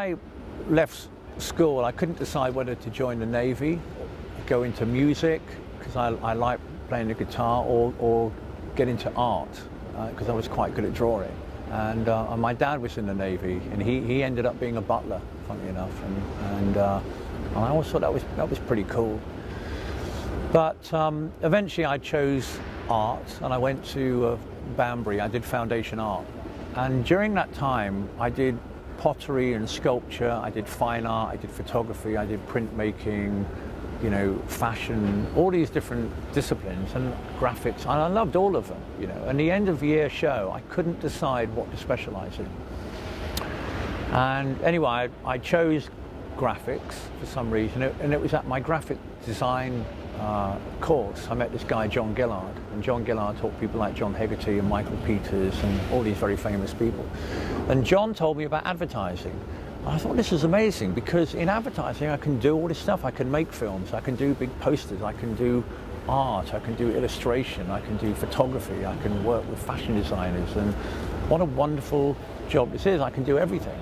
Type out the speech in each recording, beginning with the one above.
I left school, I couldn't decide whether to join the Navy, go into music, because I like playing the guitar, or get into art, because I was quite good at drawing. And my dad was in the Navy, and he ended up being a butler, funnily enough, and I always thought that was pretty cool. But eventually I chose art, and I went to Banbury. I did foundation art, and during that time I did pottery and sculpture, I did fine art, I did photography, I did printmaking, you know, fashion, all these different disciplines, and graphics, and I loved all of them, you know. And the end of year show, I couldn't decide what to specialize in. And anyway, I chose graphics for some reason, and it was at my graphic design course. I met this guy, John Gillard, and John Gillard taught people like John Hegarty and Michael Peters and all these very famous people. And John told me about advertising. I thought this was amazing, because in advertising I can do all this stuff. I can make films, I can do big posters, I can do art, I can do illustration, I can do photography, I can work with fashion designers, and what a wonderful job this is. I can do everything.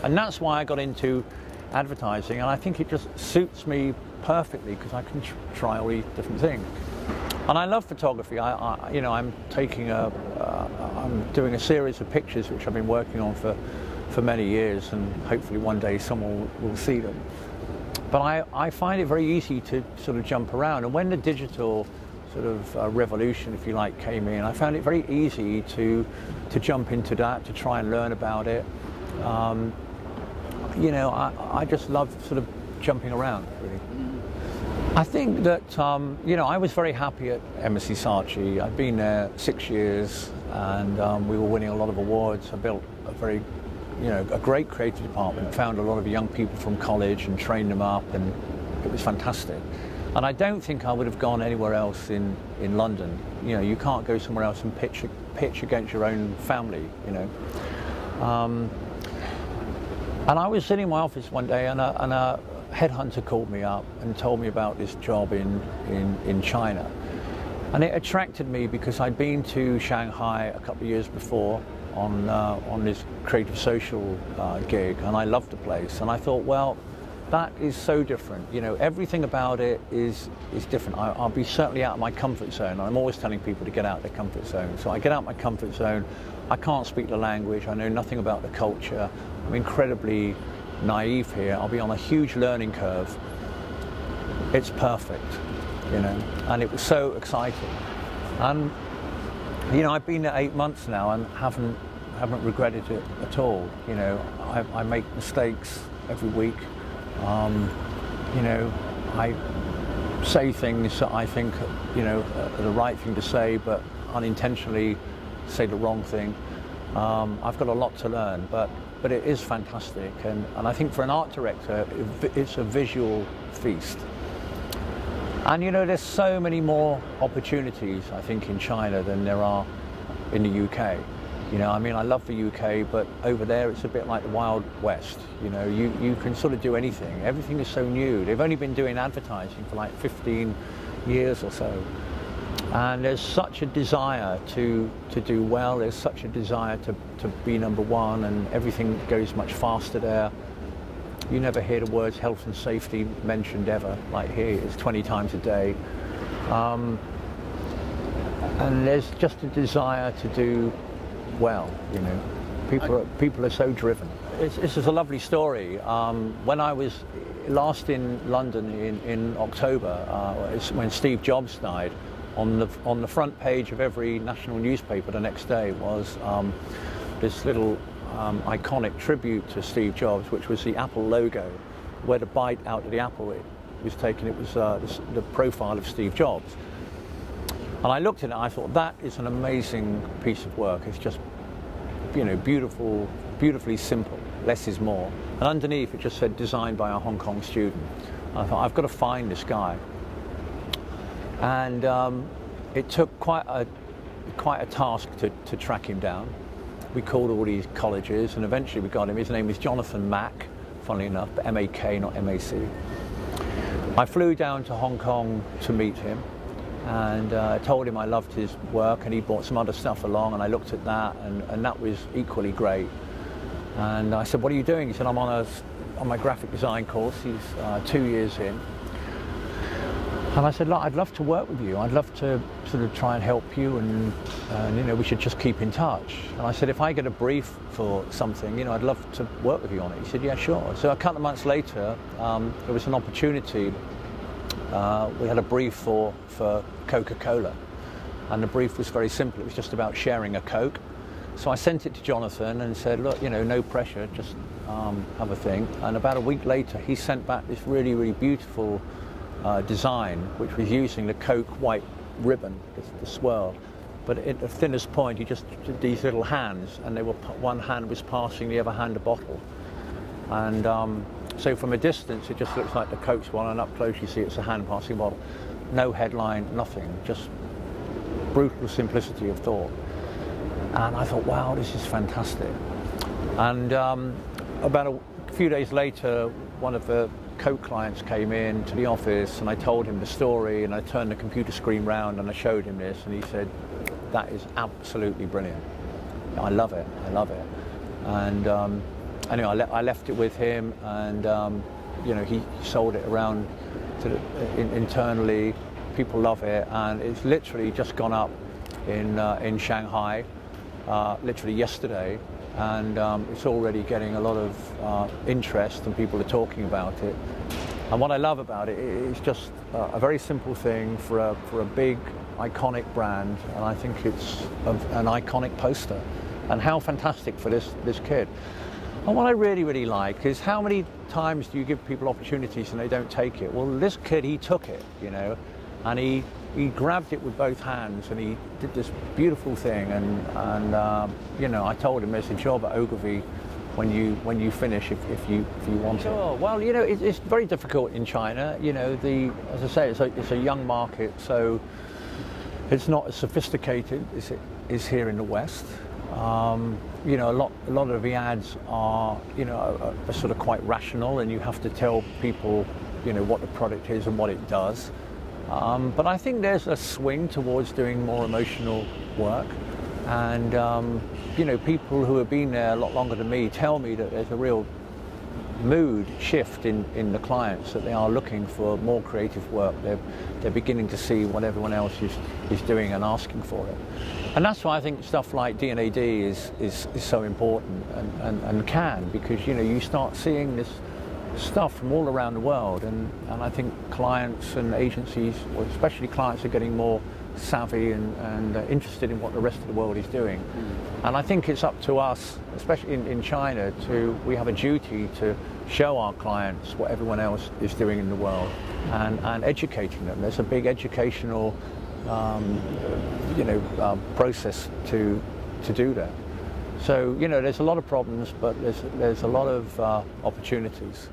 And that's why I got into advertising, and I think it just suits me perfectly, because I can try all these different things. And I love photography. You know, I'm doing a series of pictures which I've been working on for many years, and hopefully one day someone will see them. But I find it very easy to sort of jump around, and when the digital sort of revolution, if you like, came in, I found it very easy to jump into that, to try and learn about it. You know, I just love sort of jumping around, really. I think that, you know, I was very happy at M&C Saatchi. I'd been there 6 years, and we were winning a lot of awards. I built a very, you know, a great creative department, found a lot of young people from college and trained them up, and it was fantastic. And I don't think I would have gone anywhere else in London. You know, you can't go somewhere else and pitch against your own family, you know. And I was sitting in my office one day, and a headhunter called me up and told me about this job in China. And it attracted me because I'd been to Shanghai a couple of years before on this creative social gig, and I loved the place. And I thought, well, that is so different. You know, everything about it is different. I'll be certainly out of my comfort zone. I'm always telling people to get out of their comfort zone. So I get out of my comfort zone. I can't speak the language. I know nothing about the culture. I'm incredibly naive here. I'll be on a huge learning curve. It's perfect, you know, and it was so exciting. And you know, I've been there 8 months now and haven't regretted it at all. You know, I make mistakes every week. You know, I say things that I think, you know, are the right thing to say, but unintentionally say the wrong thing. I've got a lot to learn, but it is fantastic, and I think for an art director, it's a visual feast. And you know, there's so many more opportunities, I think, in China than there are in the UK. You know, I mean, I love the UK, but over there it's a bit like the Wild West. You know, you can sort of do anything. Everything is so new. They've only been doing advertising for like 15 years or so. And there's such a desire to do well. There's such a desire to be number one, and everything goes much faster there. You never hear the words health and safety mentioned ever, like here it's 20 times a day. And there's just a desire to do well, you know. People are so driven. This is a lovely story. When I was last in London in October, when Steve Jobs died, on the front page of every national newspaper the next day was this little iconic tribute to Steve Jobs, which was the Apple logo, where the bite out of the apple it was taken. It was the profile of Steve Jobs. And I looked at it and I thought, that is an amazing piece of work. It's just, you know, beautiful, beautifully simple. Less is more. And underneath it just said, designed by a Hong Kong student. And I thought, I've got to find this guy. And it took quite a task to track him down. We called all these colleges, and eventually we got him. His name is Jonathan Mak, funnily enough, but M-A-K, not M-A-C. I flew down to Hong Kong to meet him, and I told him I loved his work, and he brought some other stuff along, and I looked at that, and that was equally great. And I said, what are you doing? He said, I'm on my graphic design course. He's 2 years in. And I said, look, I'd love to work with you. I'd love to sort of try and help you, and you know, we should just keep in touch. And I said, if I get a brief for something, you know, I'd love to work with you on it. He said, yeah, sure. So a couple of months later, there was an opportunity. We had a brief for Coca-Cola, and the brief was very simple. It was just about sharing a Coke. So I sent it to Jonathan and said, look, you know, no pressure, just have a thing. And about a week later, he sent back this really, really beautiful design, which was using the Coke white ribbon, the swirl. But at the thinnest point, he just did these little hands, and they were, one hand was passing the other hand a bottle. And so from a distance, it just looks like the Coke's one, and up close you see it's a hand passing a bottle. No headline, nothing, just brutal simplicity of thought. And I thought, wow, this is fantastic. And about a few days later, one of the Coke clients came in to the office, and I told him the story, and I turned the computer screen round and I showed him this, and he said, that is absolutely brilliant. I love it, I love it. And anyway, I left it with him, and you know, he sold it around to internally. People love it, and it's literally just gone up in Shanghai, literally yesterday, and it's already getting a lot of interest, and people are talking about it. And what I love about it is just a very simple thing for a big iconic brand, and I think it's an iconic poster. And how fantastic for this kid. And what I really, really like is how many times do you give people opportunities and they don't take it? Well, this kid, he took it, you know, and he grabbed it with both hands, and he did this beautiful thing. And you know, I told him there's a job at Ogilvy when you finish if you want it. Sure. Well, you know, it's very difficult in China. You know, as I say, it's a young market, so it's not as sophisticated as it is here in the West. You know, a lot of the ads are, you know, are sort of quite rational, and you have to tell people, you know, what the product is and what it does. But I think there's a swing towards doing more emotional work, and you know, people who have been there a lot longer than me tell me that there's a real mood shift in the clients, that they are looking for more creative work. They're beginning to see what everyone else is doing and asking for it. And that's why I think stuff like D&AD is so important, and can, because, you know, you start seeing this stuff from all around the world, and I think clients and agencies, or especially clients, are getting more savvy and interested in what the rest of the world is doing. And I think it's up to us, especially in China, we have a duty to show our clients what everyone else is doing in the world, and educating them. There's a big educational you know, process to do that. So, you know, there's a lot of problems, but there's a lot of opportunities.